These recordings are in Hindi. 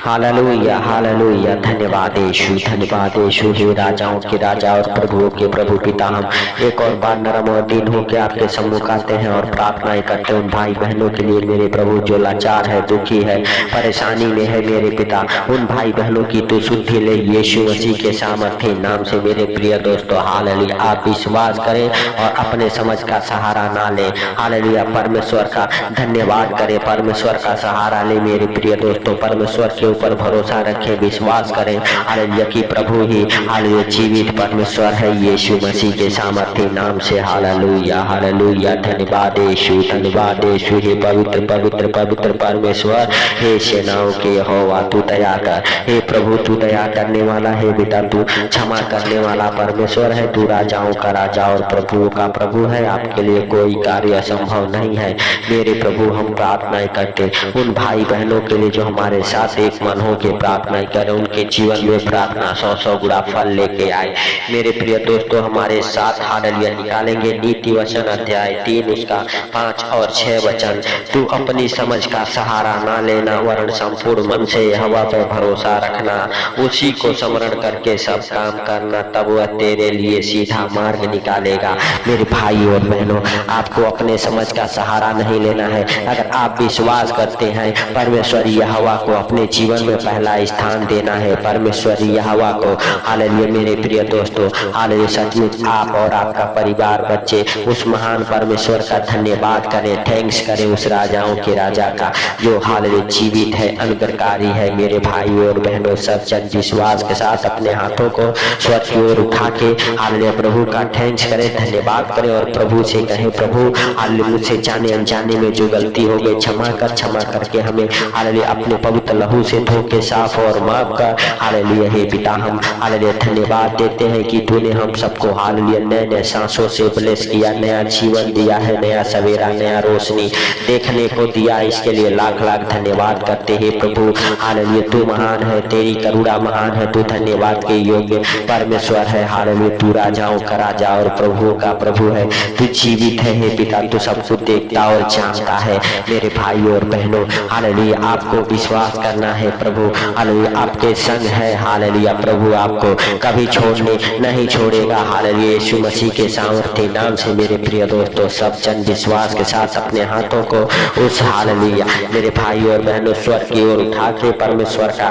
Hallelujah hallelujah. धन्यवाद यीशु, धन्यवाद यीशु। हे राजाओं के राजा और प्रभुओं के प्रभु पिता, हम एक और बार नरम और दीन होकर आपके सम्मुख आते हैं और प्रार्थनाएं करते हैं उन भाई बहनों के लिए मेरे प्रभु जो लाचार है, दुखी है, परेशानी में है मेरे पिता। उन भाई बहनों की तो शुद्धि ले यीशु मसीह के सामर्थ्य नाम से मेरे प्रिय दोस्तों। हालेलुया। आप विश्वास करें और अपने समझ का सहारा ना ले। हालेलुया। परमेश्वर का धन्यवाद करें, परमेश्वर का सहारा ले मेरे प्रिय दोस्तों। परमेश्वर के ऊपर भरोसा रखें, विश्वास करें हालेलुया कि प्रभु ही हालेलुया जीवित परमेश्वर है यीशु मसीह के सामर्थ्य नाम से। Hallelujah hallelujah. धन्यवाद यीशु, धन्यवाद यीशु। हे पवित्र पवित्र पवित्र परमेश्वर, हे सेनाओं के यहोवा तू दया कर। हे प्रभु तू दया करने वाला है बेटा, तू क्षमा करने वाला परमेश्वर है। तू राजाओं का राजा और प्रभुओं का प्रभु है। आपके लिए कोई कार्य असंभव नहीं है मेरे प्रभु। हम प्रार्थनाएं करते उन भाई बहनों के लिए जो हमारे साथ एक मन हो के प्रार्थनाएं करें, उनके जीवन में प्रार्थना 100 गुना फल लेके आए मेरे प्रिय दोस्तों। हमारे साथ हालेलुया निकालेंगे नीति वचन अध्याय 3 उसका 5 और 6 वचन। तू अपनी समझ का सहारा ना लेना वरन संपूर्ण मन से यहोवा पर भरोसा रखना, उसी को स्मरण करके सब काम करना, तब वह तेरे लिए सीधा मार्ग निकालेगा। मेरे भाई और बहनों, आपको अपने समझ का सहारा नहीं लेना है। अगर आप विश्वास करते हैं परमेश्वर यहोवा को अपने जीवन में पहला स्थान देना है, परमेश्वर यहोवा को हालेलुया मेरे प्रिय दोस्तों। हालेलुया। सचमुच आप और आपका परिवार बच्चे उस महान परमेश्वर का धन्यवाद करें, थैंक्स करें उस राजाओं के राजा का जो हालेलुया जीवित है, अनुग्रहकारी है। मेरे भाई और बहनों, सब जन विश्वास के साथ अपने हाथों को स्वर्ग की ओर उठा के हालेलुया प्रभु का थैंक्स करें, धन्यवाद करें और प्रभु से कहें प्रभु हालेलुया मुझसे जाने अनजाने में जो गलती हो गई क्षमा करके हमें हालेलुया अपने पवित्र लहू से धो के साफ और माफ कर। हालेलुया। हे पिता, हम हालेलुया धन्यवाद देते हैं कि तूने हम सबको हालेलुया नए नए सांसों से ब्लेस किया, नया जीवन दिया है, नया सवेरा, नया रोशनी देखने को दिया। इसके लिए लाख लाख धन्यवाद करते हैं प्रभु। हालेलुया तू महान है, तेरी करुणा महान है, तू धन्यवाद के योग्य परमेश्वर है। हालेलुया तू राजाओं का राजा और प्रभुओं का प्रभु है, तू जीवित है। हे पिता, तू सब कुछ देखता और जानता है मेरे भाई और बहनों। हालेलुया आपको विश्वास करना है प्रभु हालेलुया आपके संग है। हालेलुया प्रभु आपको कभी छोड़ने नहीं छोड़ेगा। हालेलुया यीशु मसीह के सामर्थ्य नाम से मेरे प्रिय दोस्तों, सब जन विश्वास के साथ अपने हाथों को उस हालेलुया मेरे भाई और बहनों स्वर्ग की ओर उठा के परमेश्वर का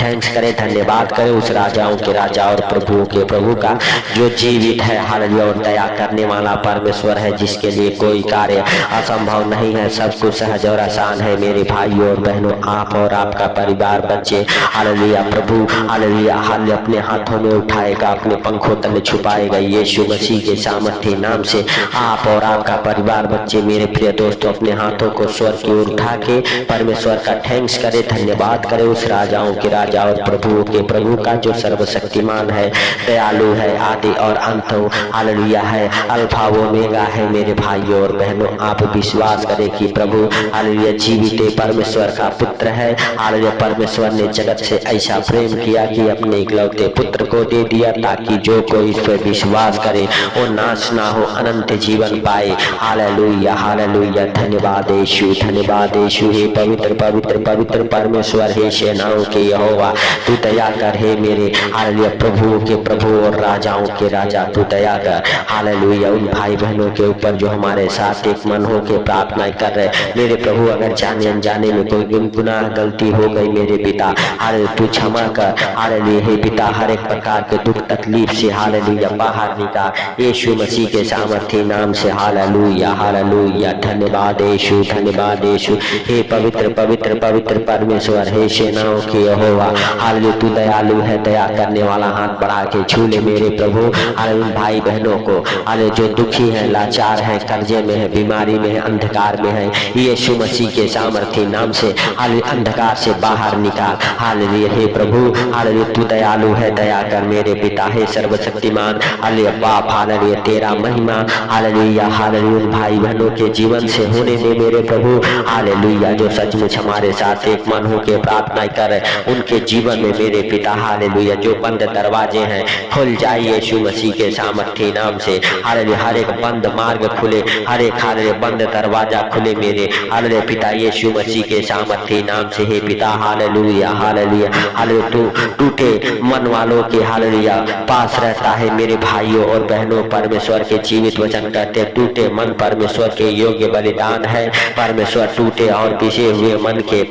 थैंक्स करें, धन्यवाद करें उस राजाओं के राजा और प्रभुओं के प्रभु का जो जीवित है हालेलुया और दया करने वाला परमेश्वर है, जिसके लिए कोई कार्य असंभव नहीं है। सब कुछ सहज और आसान है मेरे भाई और बहनों। आप और आपका परिवार बच्चे हालेलुया प्रभु हालेलुया हालेलुया अपने हाथों में उठाएगा, अपने पंखों तले छुपाएगा यीशु मसीह के सामर्थ्य नाम से। आप और आपका परिवार बच्चे मेरे प्रिय दोस्तों अपने हाथों को स्वर्ग की ओर उठा के परमेश्वर का थैंक्स करे, धन्यवाद करे उस राजाओं के राजा और प्रभुओं के प्रभु का जो सर्वशक्तिमान है, दयालु है, आदि और अंत हालेलुया है, अल्फा ओमेगा है। मेरे भाई और बहनों, आप विश्वास करें कि प्रभु हालेलुया जीवित परमेश्वर का पुत्र है। हालेलुया परमेश्वर ने जगत से ऐसा प्रेम किया कि अपने इकलौते पुत्र को दे दिया ताकि जो कोई इस पर विश्वास करे वो नाश ना हो, अनंत जीवन पाए। Hallelujah hallelujah. धन्यवाद यीशु, धन्यवाद यीशु। हे पवित्र पवित्र पवित्र परमेश्वर, हे सेनाओं के यहोवा तू दया कर। हे मेरे हालेलुया प्रभुओं के प्रभु और राजाओं के राजा तू दया कर। हालेलुया उन भाई बहनों के ऊपर जो हमारे साथ एक मन हो के प्रार्थना कर रहे मेरे प्रभु, अगर जाने अनजाने में कोई गुनाह गलती हो गई मेरे पिता हालेलुया तू क्षमा कर। हालेलुया हे पिता, हर एक प्रकार के दुख तकलीफ से हालेलुया बाहर निकाल यीशु मसीह के सामर्थ्य नाम से। Hallelujah hallelujah. धन्यवाद यीशु, धन्यवाद यीशु। हे पवित्र पवित्र पवित्र परमेश्वर, हे सेनाओं के यहोवा हालेलुया तू दयालु है, दया करने वाला, हाथ बढ़ा के छू ले मेरे प्रभु हालेलुया भाई बहनों को हालेलुया जो दुखी है, लाचार है, कर्जे में है, बीमारी में है, अंधकार में है, यीशु मसीह के सामर्थ्य नाम से हालेलुया अंधकार से बाहर निकाल। हालेलुया हे प्रभु हालेलुया तू दयालु है, दया कर मेरे पिता। हे सर्वशक्तिमान हालेलुया बाप हालेलुया तेरा महिमा हालेलुया हालेलुया भाई बहनों के जीवन से होने दे मेरे प्रभु हालेलुया जो सचमुच हमारे साथ एक मन हो के प्रार्थना कर उनके जीवन में मेरे पिता हालेलुया जो बंद दरवाजे हैं खुल जाए यीशु मसीह के सामर्थ्य नाम से। हालेलुया हर एक बंद मार्ग खुले, हर एक हालेलुया बंद दरवाजा खुले मेरे हालेलुया पिता यीशु मसीह के सामर्थ्य नाम से। हे पिता। Hallelujah hallelujah hallelujah. तू टूटे मन वालों के हालेलुया पास रहता है मेरे भाइयों और बहनों। परमेश्वर के जीवित वचन कहते हैं टूटे मन परमेश्वर के योग्य बलिदान है। परमेश्वर टूटे और पिसे हुए मन के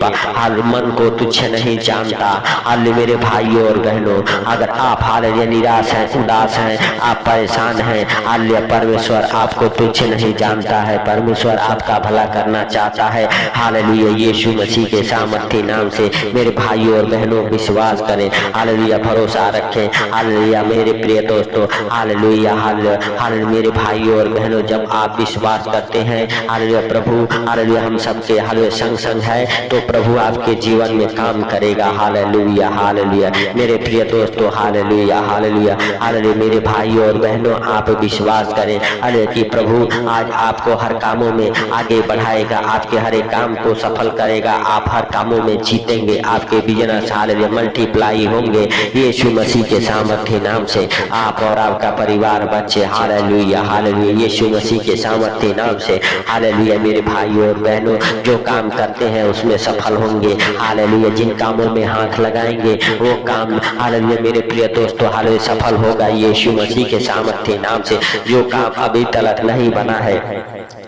मन को तुच्छ नहीं जानता। हालेलुया मेरे भाइयों और बहनों, अगर आप हालेलुया निराश हैं, उदास हैं, आप परेशान हैं, हालेलुया परमेश्वर आपको तुच्छ नहीं जानता है। परमेश्वर आपका भला करना चाहता है। हालेलुया यीशु मसीह के सामर्थ्य नाम से मेरे भाइयों और बहनों विश्वास करें, हालेलुया भरोसा रखें। हालेलुया मेरे प्रिय दोस्तों, हालेलुया हालेलुया मेरे भाइयों और बहनों, जब आप विश्वास करते हैं हालेलुया प्रभु हालेलुया हम सबके हालेलुया संग संग है तो प्रभु आपके जीवन में काम करेगा। हालेलुया हालेलुया मेरे प्रिय दोस्तों, हालेलुया हालेलुया हालेलुया मेरे भाइयों और बहनों, आप विश्वास करें हालेलुया कि प्रभु आज आपको हर कामों में आगे बढ़ाएगा, आपके हर एक काम को सफल करेगा, आप हर कामों में जीतेंगे, आपके बिजनेस हालेलुया मल्टीप्लाई होंगे यीशु मसीह के सामर्थ्य नाम से। आप और आपका परिवार बच्चे हालेलुया हालेलुया यीशु मसीह के सामर्थ्य नाम से हालेलुया मेरे भाइयों और बहनों, जो काम करते हैं उसमें सफल होंगे। हालेलुया जिन कामों में हाथ लगाएंगे वो काम हालेलुया मेरे प्रिय दोस्तों हालेलुया सफल होगा यीशु मसीह के सामर्थ्य नाम से। जो काम अभी तक नहीं बना है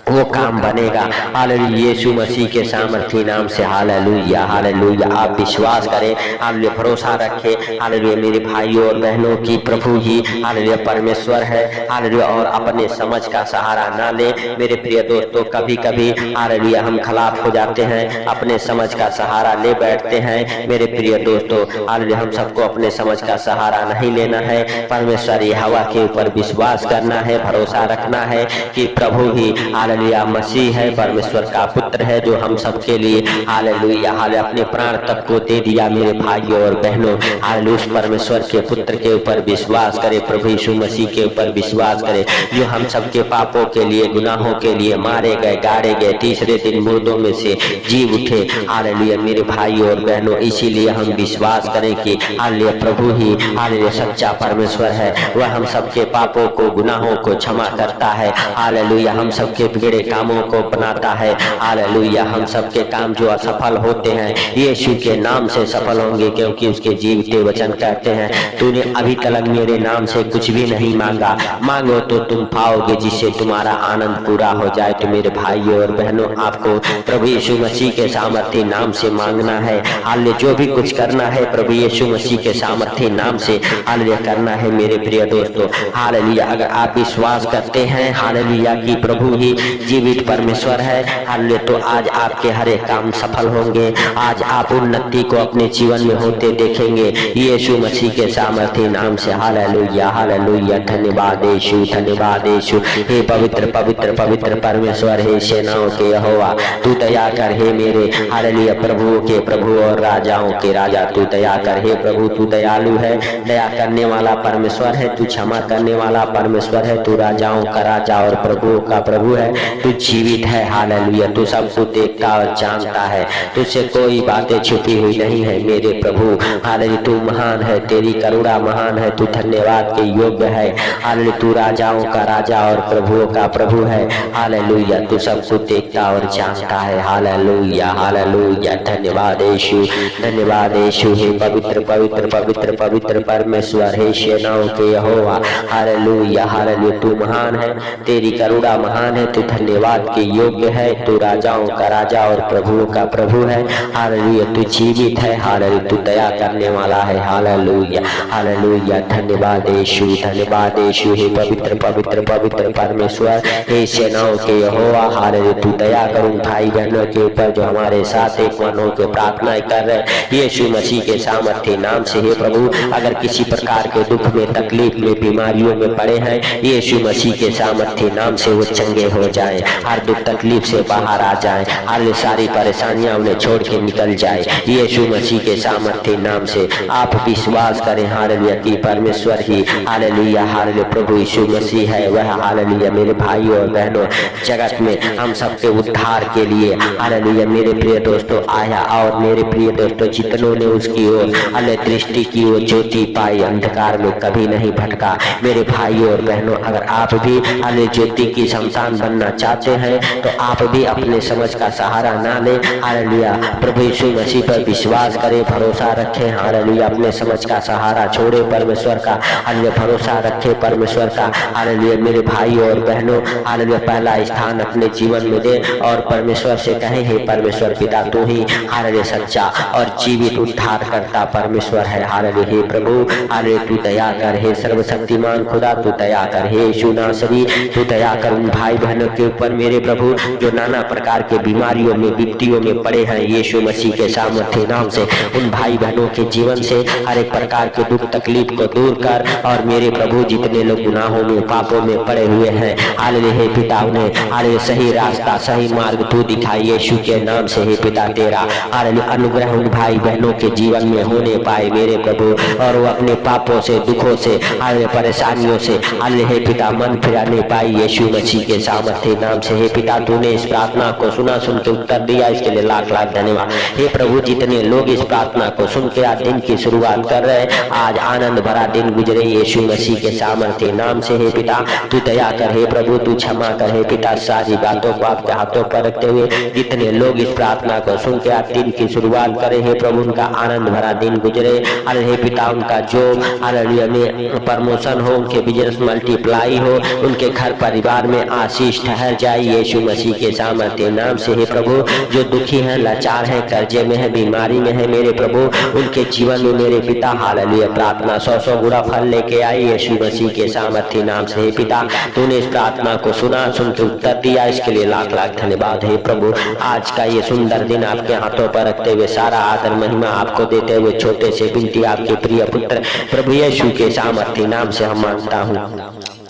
वो काम बनेगा हालेलुया यीशु मसीह के सामर्थ्य नाम से। हालेलुया हालेलुया आप विश्वास करें, हालेलुया भरोसा रखें हालेलुया मेरे भाइयों और बहनों की प्रभु ही हालेलुया परमेश्वर है। हालेलुया और अपने समझ का सहारा ना ले मेरे प्रिय दोस्तों। कभी कभी हालेलुया हम खिलाफ हो जाते हैं, अपने समझ का सहारा ले बैठते हैं मेरे प्रिय दोस्तों। हालेलुया हम सबको अपने समझ का सहारा नहीं लेना है, परमेश्वर हवा के ऊपर विश्वास करना है, भरोसा रखना है कि प्रभु ही हालेलुया मसीह है, परमेश्वर का पुत्र है, जो हम सबके लिए हालेलुया हालेलुया अपने प्राण तक को दे दिया मेरे भाइयों और बहनों। हालेलुया उस परमेश्वर के पुत्र के ऊपर विश्वास करें, प्रभु यीशु मसीह के ऊपर विश्वास करें, जो हम सबके पापों के लिए गुनाहों के लिए मारे गए, गाड़े गए, तीसरे दिन मुर्दों में से जी उठे। हालेलुया मेरे भाइयों और बहनों, इसीलिए हम विश्वास करें कि हालेलुया प्रभु ही हालेलुया सच्चा परमेश्वर है, वह हम सबके पापों को गुनाहों को क्षमा करता है। हालेलुया हम सबके बिगड़े कामों को बनाता है। हालेलुया हम सबके काम जो असफल होते हैं यीशु के नाम से सफल होंगे, क्योंकि उसके जीवते वचन कहते हैं तूने अभी तक मेरे नाम से कुछ भी नहीं मांगा, मांगो तो तुम पाओगे, जिससे तुम्हारा आनंद पूरा हो जाए। तो मेरे भाइयों और बहनों, आपको प्रभु यीशु मसीह के सामर्थ्य नाम से मांगना है। हालेलुया जो भी कुछ करना है प्रभु यीशु मसीह के सामर्थ्य नाम से हालेलुया करना है मेरे प्रिय दोस्तों। हालेलुया अगर आप विश्वास करते हैं हालेलुया कि प्रभु ही जीवित परमेश्वर है हालेलुया, तो आज आपके हर एक काम सफल होंगे, आज आप उन्नति को अपने जीवन में होते देखेंगे यीशु मसीह के सामर्थ्य नाम से। हालेलुया हालेलुया धन्यवाद यीशु, धन्यवाद यीशु। हे पवित्र पवित्र पवित्र परमेश्वर, हे सेनाओं के यहोवा, तू दया कर। हे मेरे हालेलुया प्रभुओं के प्रभु और राजाओं के राजा, तू दया कर। हे प्रभु तू दयालु है, दया करने वाला परमेश्वर है, तू क्षमा करने वाला परमेश्वर है, तू राजाओं का राजा और प्रभुओं का प्रभु है, तू जीवित है। हालेलुया तू सब कुछ देखता और जानता है, तुझसे कोई बातें छुपी हुई नहीं है मेरे प्रभु। हालेलुया तू महान है, तेरी करुणा महान है, तू धन्यवाद के योग्य है। हालेलुया तू राजाओं का राजा और प्रभुओं का प्रभु है। हालेलुया तू सब कुछ देखता और जानता है। हालेलुया हालेलुया धन्यवाद यीशु, धन्यवाद यीशु। हे पवित्र पवित्र पवित्र पवित्र परमेश्वर, हे सेनाओं के यहोवा, हालेलुया हालेलुया तू महान है, तेरी करुणा महान है, तू धन्यवाद के योग्य है, तू राजाओं का राजा और प्रभुओं का प्रभु है। हालेलुया तू जीवित है, हालेलुया तू दया करने वाला है। हालेलुया हालेलुया धन्यवाद यीशु, धन्यवाद यीशु। हे पवित्र पवित्र पवित्र परमेश्वर, हे सेनाओं के यहोवा, हालेलुया तू दया करूं भाई बहनों के ऊपर जो हमारे साथ एक मन होकर प्रार्थना कर रहे यीशु मसीह के सामर्थ्य नाम से। हे प्रभु अगर किसी प्रकार के दुख में, तकलीफ में, बीमारियों में पड़े हैं यीशु मसीह के सामर्थ्य नाम से वो चंगे हो जाए, हर दुख तकलीफ से बाहर आ जाए, हर सारी परेशानियां उन्हें छोड़ के निकल जाए यीशु मसीह के सामर्थ्य नाम से। आप विश्वास करें हालेलुया कि परमेश्वर ही हालेलुया हालेलुया प्रभु यीशु मसीह है वह। हालेलुया मेरे भाइयों और बहनों, जगत में हम सबके उद्धार के लिए हालेलुया मेरे प्रिय दोस्तों आया, और मेरे प्रिय दोस्तों जितनों ने उसकी ओर हालेलुया दृष्टि की वो ज्योति पाई, अंधकार में कभी नहीं भटका। मेरे भाइयों और बहनों अगर आप भी हालेलुया ज्योति की संतान बनना बनना चाहते हैं तो आप भी अपने समझ का सहारा ना ले। हालेलुया। प्रभु यीशु मसीह पर विश्वास करें, भरोसा रखें। हालेलुया। अपने समझ का सहारा छोड़े परमेश्वर का हालेलुया भरोसा रखे परमेश्वर का। हालेलुया। मेरे भाई और बहनों, हालेलुया पहला स्थान अपने जीवन में दे और परमेश्वर से कहें, हे परमेश्वर पिता तू ही हालेलुया सच्चा और जीवित उद्धार करता परमेश्वर है। हालेलुया। हे प्रभु हालेलुया तू दया कर, हे सर्वशक्तिमान खुदा तू दया कर, हे यीशु नासरी तू दया कर उन भाई बहनों के ऊपर मेरे प्रभु जो नाना प्रकार के बीमारियों में विपत्तियों में पड़े हैं। यीशु मसीह के सामर्थ्य नाम से उन भाई बहनों के जीवन से हर एक प्रकार के दुख तकलीफ को दूर कर और मेरे प्रभु जितने लोग गुनाहों में पापों में पड़े हुए हैं हालेलुया हे पिता उन्हें हालेलुया सही रास्ता सही मार्ग तू दिखाई यीशु के नाम से। हे पिता तेरा हालेलुया अनुग्रह उन भाई बहनों के जीवन में होने पाए मेरे प्रभु और वो अपने पापों से दुखों से हालेलुया परेशानियों से हालेलुया हे पिता मन फिराने पाए यीशु मसीह के सामर्थ्य नाम से। हे पिता तूने इस प्रार्थना को सुना, सुन के उत्तर दिया, इसके लिए लाख लाख धन्यवाद। हे प्रभु जितने लोग इस प्रार्थना को सुन के आज दिन की शुरुआत कर रहे हैं, आज आनंद भरा दिन गुजरे यीशु मसीह के सामर्थ्य नाम से। हे पिता तू दया कर, हे प्रभु तू क्षमा कर, हे पिता सारी बातों को आपके हाथों पर रखते हुए जितने लोग इस प्रार्थना को सुन के आज दिन की शुरुआत करें, हे प्रभु उनका आनंद भरा दिन गुजरे। अरे हे पिता उनका जो हालेलुया में प्रमोशन हो, उनके बिजनेस मल्टीप्लाई हो, उनके घर परिवार में आशीष ठहर जाए यीशु मसीह के सामर्थ्य नाम से। हे प्रभु जो दुखी हैं, लाचार हैं, कर्जे में है, बीमारी में है मेरे प्रभु उनके जीवन में मेरे पिता हालेलुया प्रार्थना 100 गुना फल लेके आई यीशु मसीह के सामर्थ्य नाम से। हे पिता तूने इस प्रार्थना को सुना, सुन के उत्तर दिया, इसके लिए लाख लाख धन्यवाद। हे प्रभु आज का ये सुंदर दिन आपके हाथों पर रखते हुए सारा आदर महिमा आपको देते हुए छोटे से बिनती आपके प्रिय पुत्र प्रभु यीशु के सामर्थ्य नाम से हम मांगता हूँ,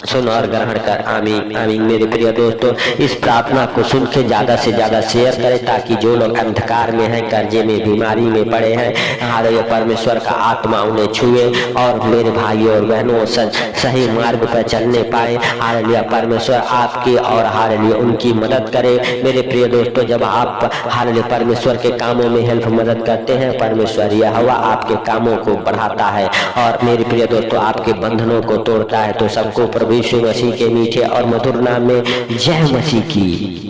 सुन और ग्रहण कर। आमीन आमीन। मेरे प्रिय दोस्तों इस प्रार्थना को सुन के ज्यादा से ज्यादा शेयर करें ताकि जो लोग अंधकार में हैं, कर्जे में, बीमारी में पड़े हैं, हालेलुया परमेश्वर का आत्मा उन्हें छुए और मेरे भाइयों और बहनों सही मार्ग पर चलने पाए। हालेलुया परमेश्वर आपकी और हालेलुया उनकी मदद करे। मेरे प्रिय दोस्तों जब आप हालेलुया परमेश्वर के कामों में हेल्प मदद करते हैं, परमेश्वर यहोवा आपके कामों को बढ़ाता है और मेरे प्रिय दोस्तों आपके बंधनों को तोड़ता है। तो सबको यीशु मसीह के मीठे और मधुर नाम में जय मसीह की।